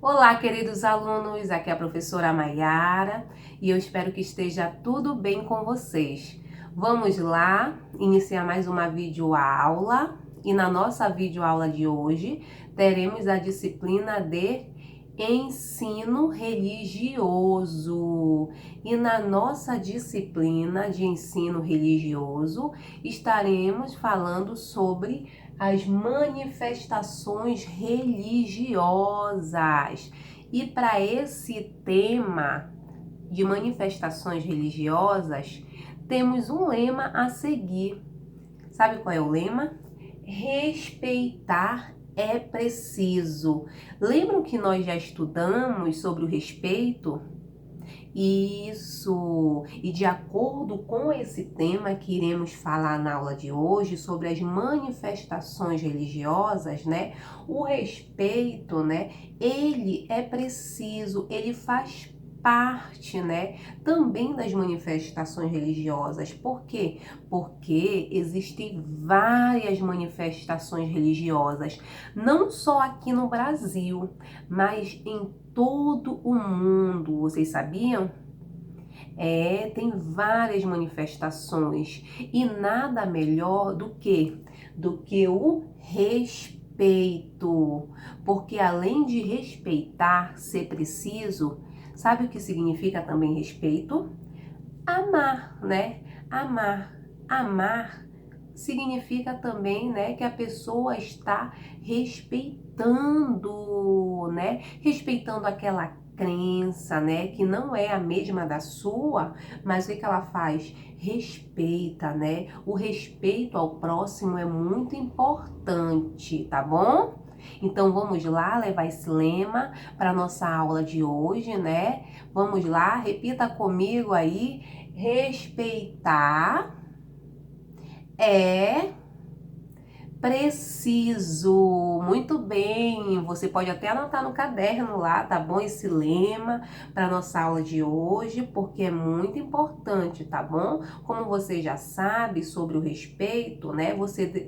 Olá, queridos alunos, aqui é a professora Maiara e eu espero que esteja tudo bem com vocês. Vamos lá iniciar mais uma videoaula e na nossa videoaula de hoje teremos a disciplina de ensino religioso. E na nossa disciplina de ensino religioso estaremos falando sobre as manifestações religiosas. E para esse tema de manifestações religiosas, temos um lema a seguir. Sabe qual é o lema? Respeitar é preciso. Lembram que nós já estudamos sobre o respeito? Isso! E de acordo com esse tema que iremos falar na aula de hoje, sobre as manifestações religiosas, né? O respeito, né? Ele é preciso, ele faz parte, né, também das manifestações religiosas. Por quê? Porque existem várias manifestações religiosas, não só aqui no Brasil, mas em todo o mundo. Vocês sabiam? Tem várias manifestações e nada melhor do que o respeito. Porque além de respeitar, ser preciso, sabe o que significa também respeito? Amar, né? Amar. Amar significa também, né, que a pessoa está respeitando, né? Respeitando aquela crença, né, que não é a mesma da sua, mas o que ela faz? Respeita, né? O respeito ao próximo é muito importante, tá bom? Então vamos lá levar esse lema para nossa aula de hoje, né? Vamos lá, repita comigo aí: respeitar é preciso. Muito bem. Você pode até anotar no caderno lá, tá bom? Esse lema para nossa aula de hoje, porque é muito importante, tá bom? Como você já sabe sobre o respeito, né? Você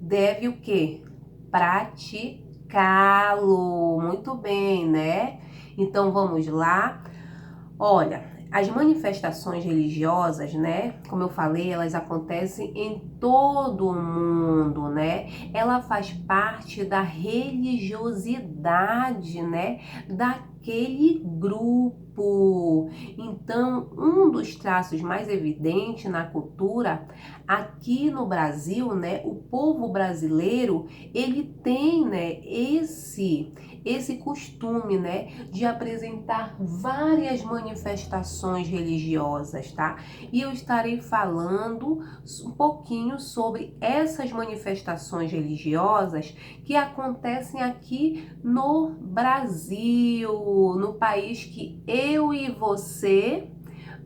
deve o quê? Praticá-lo. Muito bem, né? Então vamos lá. Olha, as manifestações religiosas, né? Como eu falei, elas acontecem em todo o mundo, né? Ela faz parte da religiosidade, né? Daquele grupo. Então, um dos traços mais evidentes na cultura aqui no Brasil, né? O povo brasileiro, ele tem, né? Esse costume, né, de apresentar várias manifestações religiosas, tá? E eu estarei falando um pouquinho sobre essas manifestações religiosas que acontecem aqui no Brasil, no país que eu e você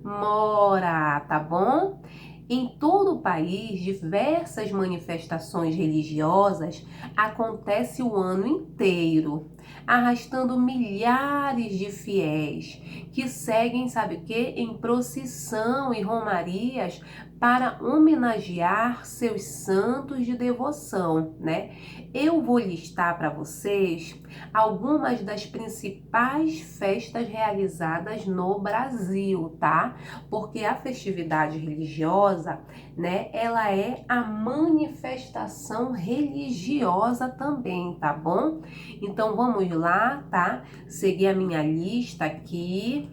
mora, tá bom? Em todo o país, diversas manifestações religiosas acontecem o ano inteiro, arrastando milhares de fiéis que seguem, sabe o quê? Em procissão e romarias para homenagear seus santos de devoção, né? Eu vou listar para vocês algumas das principais festas realizadas no Brasil, tá? Porque a festividade religiosa, né, ela é a manifestação religiosa também, tá bom? Então vamos lá, tá? Seguir a minha lista aqui.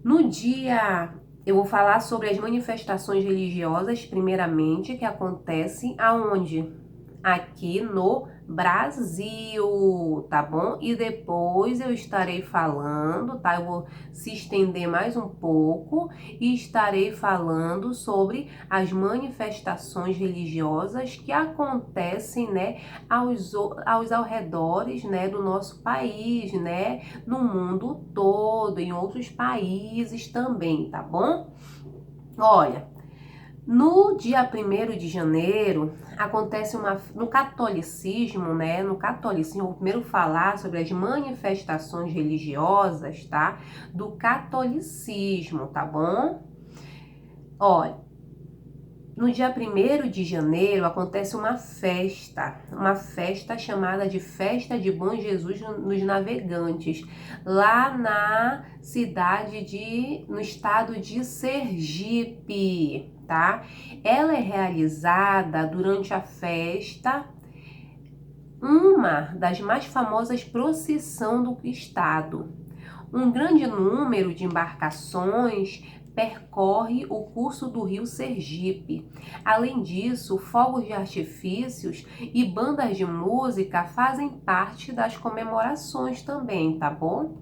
No dia, eu vou falar sobre as manifestações religiosas, primeiramente, que acontecem aonde? Aqui no Brasil, tá bom? E depois eu estarei falando, tá? Eu vou se estender mais um pouco e estarei falando sobre as manifestações religiosas que acontecem, né, aos arredores, né, do nosso país, né, no mundo todo, em outros países também, tá bom? Olha, no dia 1º de janeiro, acontece no catolicismo, né? No catolicismo, vou primeiro falar sobre as manifestações religiosas, tá? Do catolicismo, tá bom? Olha, No dia 1º de janeiro acontece uma festa chamada de Festa de Bom Jesus nos Navegantes, lá na no estado de Sergipe, tá? Ela é realizada durante a festa, uma das mais famosas procissão do estado. Um grande número de embarcações percorre o curso do rio Sergipe. Além disso, fogos de artifícios e bandas de música fazem parte das comemorações também, tá bom?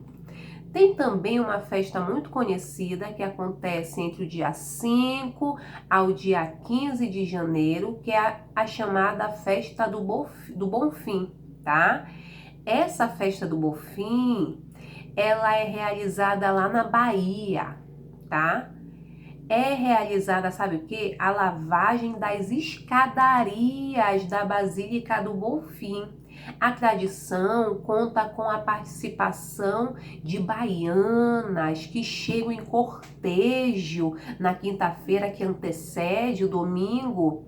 Tem também uma festa muito conhecida que acontece entre o dia 5 ao dia 15 de janeiro, que é a chamada Festa do Bonfim, tá? Essa Festa do Bonfim, ela é realizada lá na Bahia, tá? É realizada, sabe o quê? A lavagem das escadarias da Basílica do Bonfim. A tradição conta com a participação de baianas que chegam em cortejo na quinta-feira que antecede o domingo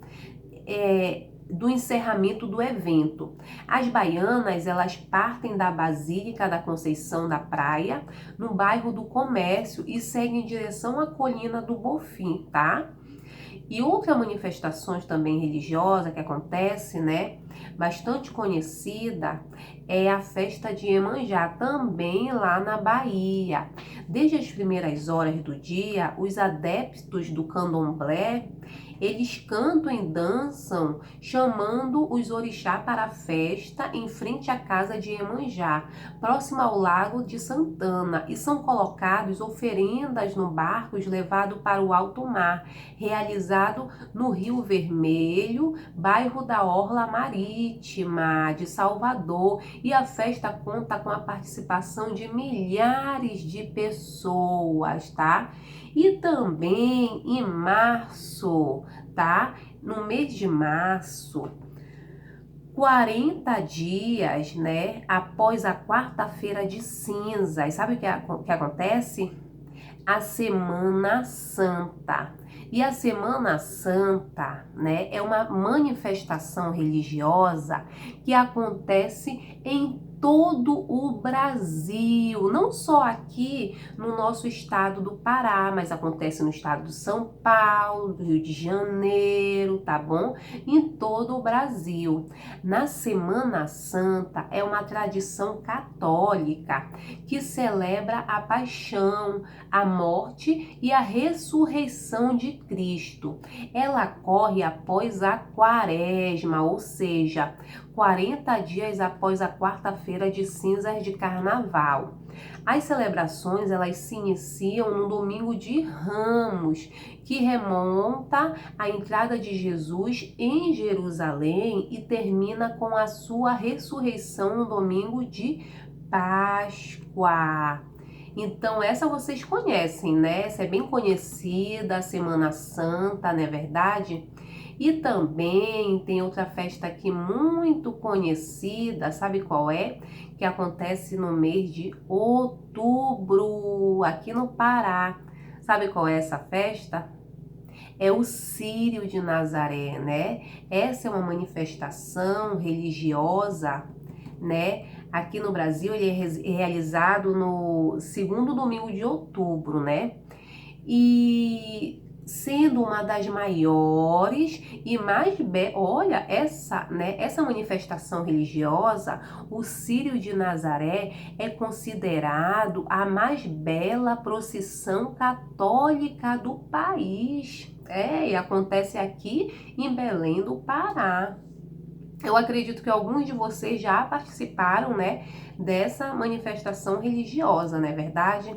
do encerramento do evento. As baianas, elas partem da Basílica da Conceição da Praia, no bairro do Comércio, e seguem em direção à colina do Bonfim, tá? E outra manifestação também religiosa que acontece, né, bastante conhecida, é a festa de Iemanjá, também lá na Bahia. Desde as primeiras horas do dia, os adeptos do candomblé, eles cantam e dançam, chamando os orixás para a festa em frente à casa de Iemanjá, próxima ao Lago de Santana, e são colocados oferendas no barcos levado para o alto mar, realizado no Rio Vermelho, bairro da Orla Marítima de Salvador, e a festa conta com a participação de milhares de pessoas, tá? E também em março, tá? No mês de março, 40 dias, né, após a quarta-feira de cinzas, sabe o que acontece? A Semana Santa. E a Semana Santa, né, é uma manifestação religiosa que acontece em todo o Brasil, não só aqui no nosso estado do Pará, mas acontece no estado de São Paulo, do Rio de Janeiro, tá bom? Em todo o Brasil. Na Semana Santa é uma tradição católica que celebra a paixão, a morte e a ressurreição de Cristo. Ela ocorre após a quaresma, ou seja, 40 dias após a quarta-feira de cinzas de carnaval. As celebrações, elas se iniciam no domingo de Ramos, que remonta à entrada de Jesus em Jerusalém e termina com a sua ressurreição no domingo de Páscoa. Então, essa vocês conhecem, né? Essa é bem conhecida, a Semana Santa, não é verdade? E também tem outra festa aqui muito conhecida, sabe qual é? Que acontece no mês de outubro, aqui no Pará. Sabe qual é essa festa? É o Círio de Nazaré, né? Essa é uma manifestação religiosa, né? Aqui no Brasil ele é realizado no segundo domingo de outubro, né? E sendo uma das maiores e mais olha essa manifestação religiosa, o Círio de Nazaré é considerado a mais bela procissão católica do país. E acontece aqui em Belém do Pará. Eu acredito que alguns de vocês já participaram, né, dessa manifestação religiosa, não é verdade?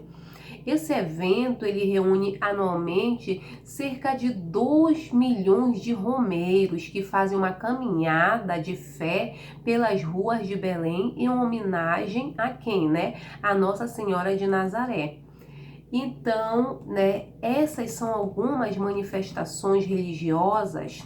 Esse evento, ele reúne anualmente cerca de 2 milhões de romeiros que fazem uma caminhada de fé pelas ruas de Belém em homenagem a quem, né? A Nossa Senhora de Nazaré. Então, né, essas são algumas manifestações religiosas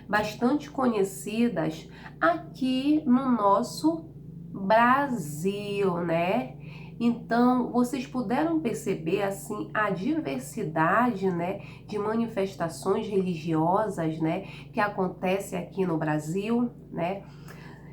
bastante conhecidas aqui no nosso Brasil, né? Então, vocês puderam perceber assim a diversidade, né, de manifestações religiosas, né, que acontece aqui no Brasil, né?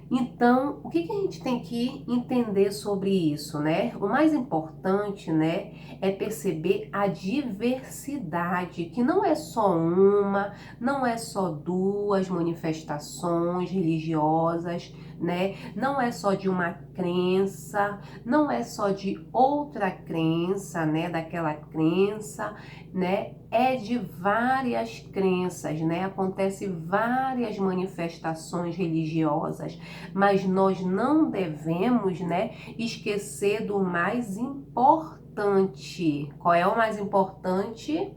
Então, o que que a gente tem que entender sobre isso, né? O mais importante, né, é perceber a diversidade, que não é só uma, não é só duas manifestações religiosas, né? Não é só de uma crença, não é só de outra crença, né, daquela crença, né? É de várias crenças, né? Acontece várias manifestações religiosas, mas nós não devemos, né, esquecer do mais importante. Qual é o mais importante?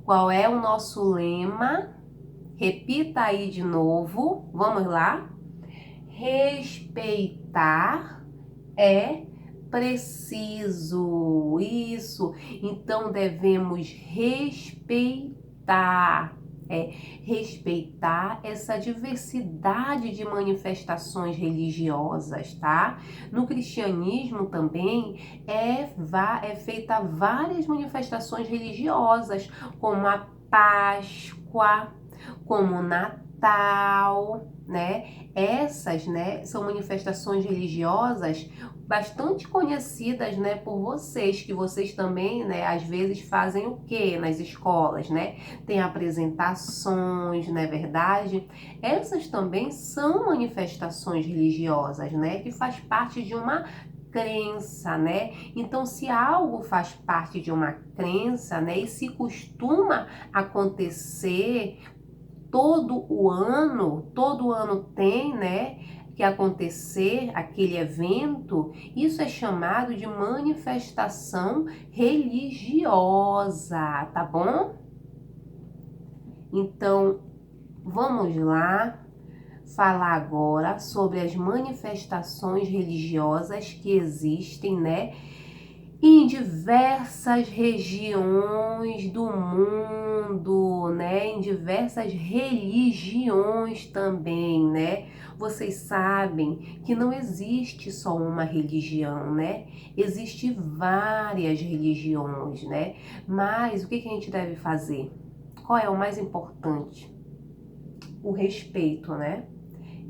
Qual é o nosso lema? Repita aí de novo. Vamos lá? Respeitar é preciso. Isso. Então devemos respeitar. Respeitar essa diversidade de manifestações religiosas, tá? No cristianismo também é feita várias manifestações religiosas, como a Páscoa, como o Natal, né? Essas, né, são manifestações religiosas bastante conhecidas, né, por vocês, que vocês também, né, às vezes fazem o quê nas escolas, né? Tem apresentações, não é verdade? Essas também são manifestações religiosas, né, que faz parte de uma crença, né? Então, se algo faz parte de uma crença, né, e se costuma acontecer todo ano tem, né, que acontecer aquele evento, isso é chamado de manifestação religiosa, tá bom? Então, vamos lá falar agora sobre as manifestações religiosas que existem, né, em diversas regiões do mundo, né? Em diversas religiões também, né? Vocês sabem que não existe só uma religião, né? Existem várias religiões, né? Mas o que que a gente deve fazer? Qual é o mais importante? O respeito, né?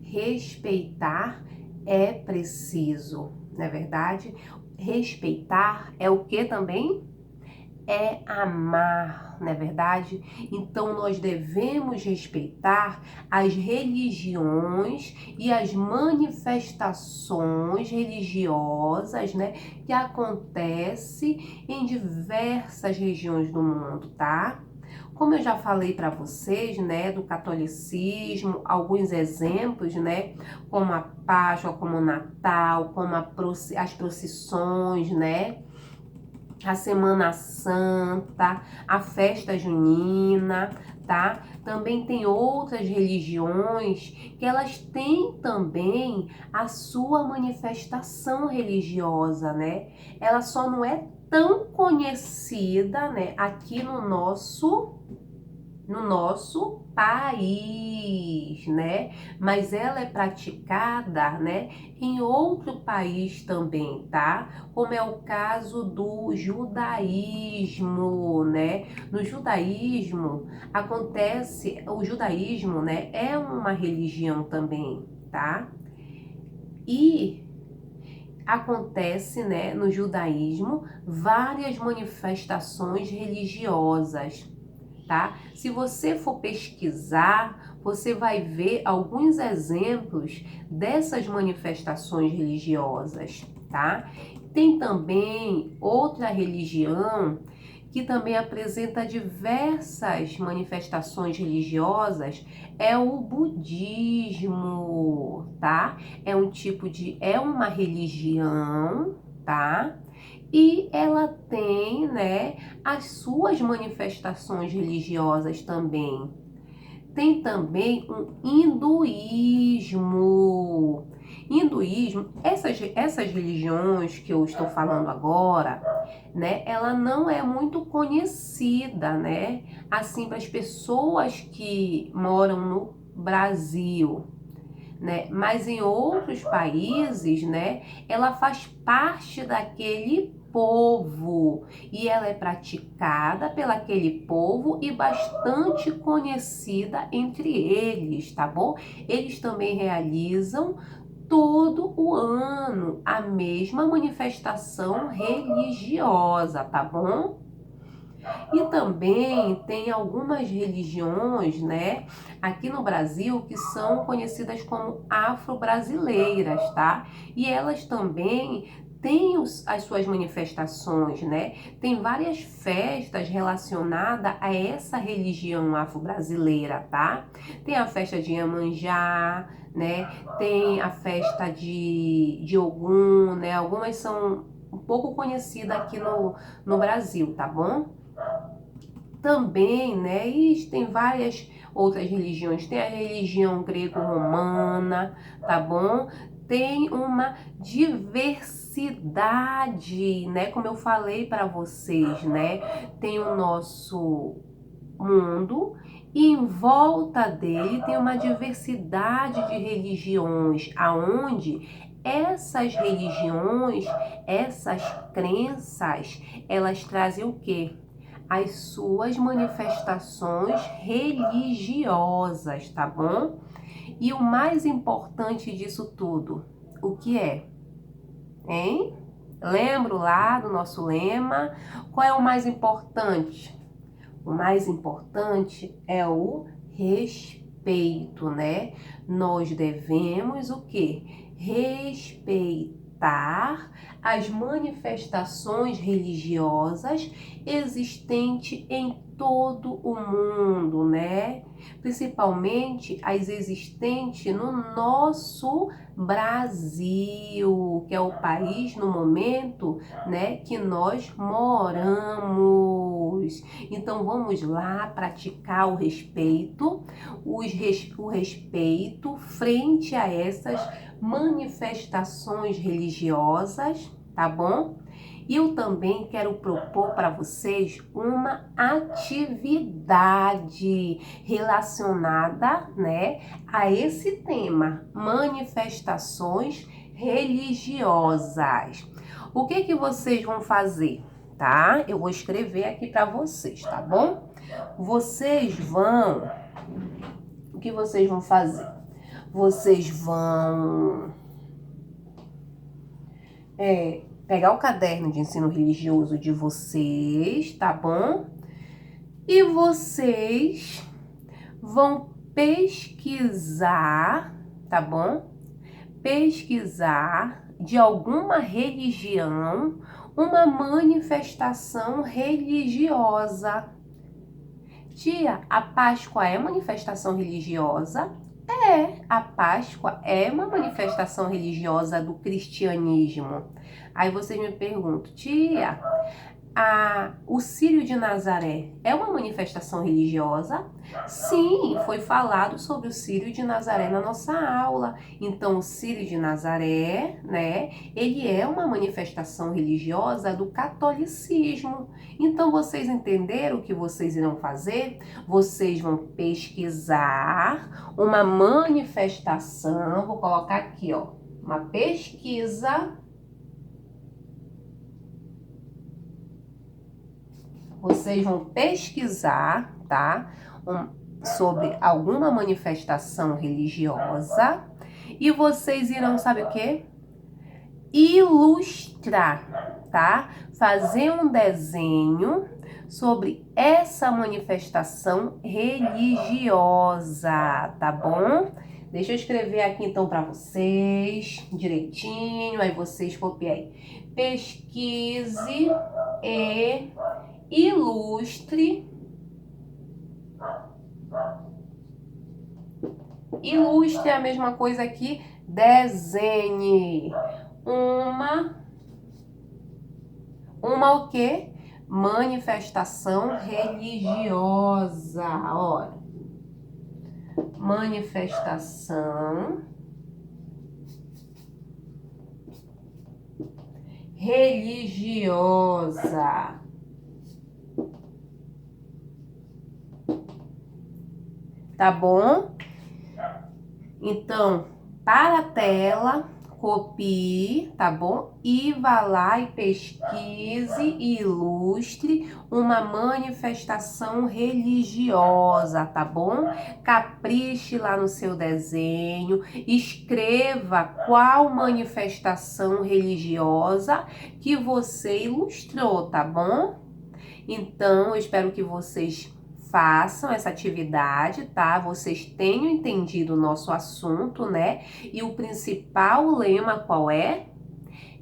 Respeitar é preciso, não é verdade? Respeitar é o que também? É amar, não é verdade? Então nós devemos respeitar as religiões e as manifestações religiosas, né, que acontece em diversas regiões do mundo, tá? Como eu já falei para vocês, né, do catolicismo, alguns exemplos, né, como a Páscoa, como o Natal, como as procissões, né, a Semana Santa, a festa junina, tá? Também tem outras religiões que elas têm também a sua manifestação religiosa, né? Ela só não é tão conhecida, né, aqui no nosso país, né? Mas ela é praticada, né, em outro país também, tá? Como é o caso do judaísmo, né? No judaísmo o judaísmo, né, é uma religião também, tá? E acontece, né, no judaísmo várias manifestações religiosas, tá? Se você for pesquisar, você vai ver alguns exemplos dessas manifestações religiosas, tá? Tem também outra religião que também apresenta diversas manifestações religiosas, é o budismo, tá? É uma religião, tá? E ela tem, né, as suas manifestações religiosas também. Tem também o hinduísmo. Essas religiões que eu estou falando agora, né, ela não é muito conhecida, né, assim para as pessoas que moram no Brasil. né? Mas em outros países, né, ela faz parte daquele povo e ela é praticada pelaquele povo e bastante conhecida entre eles, tá bom? Eles também realizam todo o ano a mesma manifestação religiosa, tá bom? E também tem algumas religiões, né, aqui no Brasil que são conhecidas como afro-brasileiras, tá? E elas também têm as suas manifestações, né? Tem várias festas relacionadas a essa religião afro-brasileira, tá? Tem a festa de Iemanjá, né? Tem a festa de Ogum, né? Algumas são um pouco conhecidas aqui no Brasil, tá bom? Também, né? E tem várias outras religiões. Tem a religião grego-romana, tá bom? Tem uma diversidade, né? Como eu falei para vocês, né? Tem o nosso mundo e em volta dele tem uma diversidade de religiões, aonde essas religiões, essas crenças, elas trazem o quê? As suas manifestações religiosas, tá bom? E o mais importante disso tudo, o que é? Hein? Lembro lá do nosso lema? Qual é o mais importante? O mais importante é o respeito, né? Nós devemos o quê? Respeitar as manifestações religiosas existentes em todo o mundo, né? Principalmente as existentes no nosso Brasil, que é o país no momento, né, que nós moramos. Então vamos lá praticar o respeito, o respeito frente a essas manifestações religiosas, tá bom? E eu também quero propor para vocês uma atividade relacionada, né, a esse tema, manifestações religiosas. O que que vocês vão fazer? Tá? Eu vou escrever aqui para vocês, tá bom? O que vocês vão fazer? Vocês vão pegar o caderno de ensino religioso de vocês, tá bom? E vocês vão pesquisar, tá bom? Pesquisar de alguma religião uma manifestação religiosa. Tia, a Páscoa é manifestação religiosa? A Páscoa é uma manifestação religiosa do cristianismo. Aí vocês me perguntam, tia, o Círio de Nazaré é uma manifestação religiosa? Sim, foi falado sobre o Círio de Nazaré na nossa aula. Então, o Círio de Nazaré, né, ele é uma manifestação religiosa do catolicismo. Então, vocês entenderam o que vocês irão fazer? Vocês vão pesquisar uma manifestação, vou colocar aqui, ó, uma pesquisa. Vocês vão pesquisar, tá? Sobre alguma manifestação religiosa e vocês irão, sabe o quê? Ilustrar, tá? Fazer um desenho sobre essa manifestação religiosa, tá bom? Deixa eu escrever aqui então para vocês direitinho, aí vocês copiem. Pesquise e ilustre. Ilustre é a mesma coisa que desenhe. Uma o quê? Manifestação religiosa. Olha. Manifestação religiosa. Tá bom? Então, para a tela, copie, tá bom? E vá lá e pesquise e ilustre uma manifestação religiosa, tá bom? Capriche lá no seu desenho, escreva qual manifestação religiosa que você ilustrou, tá bom? Então, eu espero que vocês façam essa atividade, tá? Vocês tenham entendido o nosso assunto, né? E o principal lema qual é?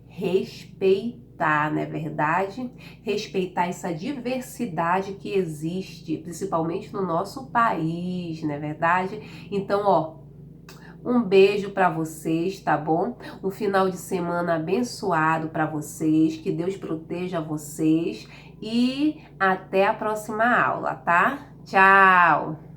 Respeitar, não é verdade? Respeitar essa diversidade que existe, principalmente no nosso país, não é verdade? Então, ó, um beijo para vocês, tá bom? Um final de semana abençoado para vocês, que Deus proteja vocês e até a próxima aula, tá? Tchau!